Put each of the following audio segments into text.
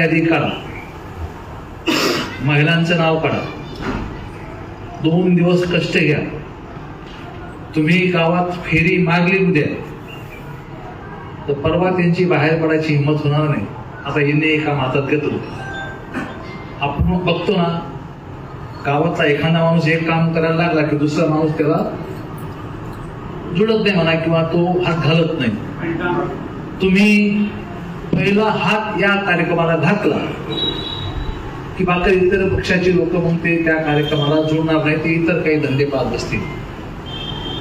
यादी काढा, महिलांचं नाव काढा, 2 दिवस कष्ट घ्या. तुम्ही गावात फेरी मागली उद्या तर परवा त्यांची बाहेर पडायची हिंमत होणार नाही. आता यांनी एका हातात घेतो. आपण बघतो ना, गावातला एखादा माणूस एक काम करायला लागला की दुसरा माणूस त्याला जुळत नाही म्हणा, किंवा तो हात घालत नाही. तुम्ही पहिला हात या कार्यक्रमाला घातला की बाकी इतर पक्षाची लोक मग ते त्या कार्यक्रमाला जुळणार नाही, ते इतर काही धंदे पाहत असतील.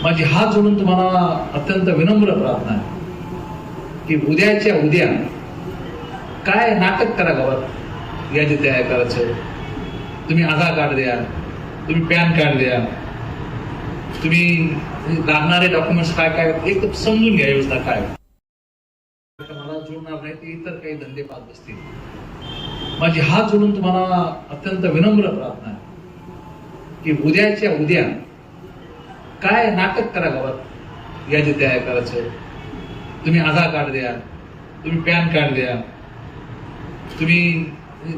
माझी हात जोडून तुम्हाला अत्यंत विनम्र प्रार्थना आहे की उद्याच्या उद्या काय नाटक करा गावात यादी तयार करायचं. तुम्ही आधार कार्ड द्या, तुम्ही पॅन कार्ड द्या, तुम्ही लागणारे डॉक्युमेंट्स काय काय एक समजून घ्या योजना काय. मला जुळणार नाही, ते इतर काही धंदे पाहत असतील. माझी हात जोडून तुम्हाला अत्यंत विनम्र प्रार्थना आहे की उद्याच्या उद्या काय नाटक करा गावात यादी तयार करायचं. तुम्ही आधार कार्ड द्या, तुम्ही पॅन कार्ड द्या, तुम्ही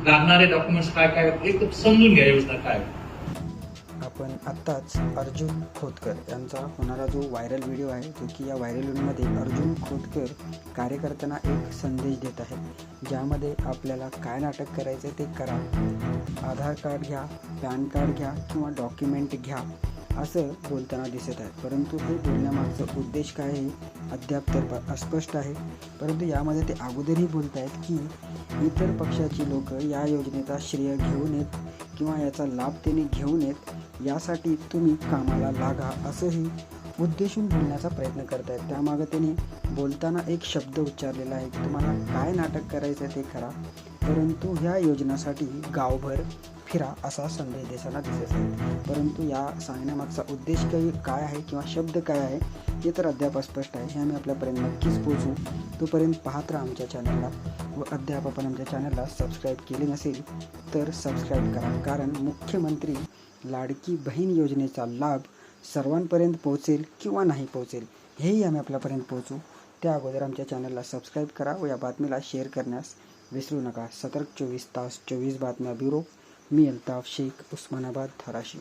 लागणारे डॉक्युमेंट्स काय काय एक समजून घ्या योजना काय. आपण आत्ताच अर्जुन खोतकर यांचा होणारा जो व्हायरल व्हिडिओ आहे, जो की या व्हायरल व्हिडिओमध्ये अर्जुन खोतकर कार्यकर्त्यांना एक संदेश देत आहे, ज्यामध्ये आपल्याला काय नाटक करायचं ते करा, आधार कार्ड घ्या, पॅन कार्ड घ्या किंवा डॉक्युमेंट घ्या असं बोलताना दिसत आहे. परंतु हे बोलण्यामागचा उद्देश काय आहे अद्याप तर अस्पष्ट आहे. परंतु यामध्ये ते अगोदरही बोलत आहेत की इतर पक्षाची लोक या योजनेचा श्रेय घेऊन येत किंवा याचा लाभ त्यांनी घेऊन येत, यासाठी तुम्ही कामाला लागा असंही उद्देशून बोलण्याचा प्रयत्न करत आहेत. त्यामागं त्यांनी बोलताना एक शब्द उच्चारलेला आहे की तुम्हाला काय नाटक करायचं ते करा, परंतु ह्या योजनेसाठी गावभर फिरा असा संदेश देताना दिसत आहे. परंतु या सांगण्यामागचा उद्देश काय आहे किंवा शब्द काय आहे हे तर अद्याप अस्पष्ट आहे. हे आम्ही आपल्यापर्यंत नक्कीच पोहोचू. तोपर्यंत पाहत राहा आमच्या चॅनलला, व अद्याप आपण आमच्या चॅनलला सबस्क्राईब केले नसेल तर सबस्क्राईब करा, कारण मुख्यमंत्री लाडकी बहीण योजनेचा लाभ सर्वांपर्यंत पोहोचेल किंवा नाही पोहोचेल हेही आम्ही आपल्यापर्यंत पोहोचू. त्या अगोदर आमच्या चॅनलला सबस्क्राईब करा व या बातमीला शेअर करण्यास विसरू नका. सतर्क 24 तास 24 बातम्या ब्युरो. मी अल्ताफ शेख, उस्मानाबाद, धाराशिव.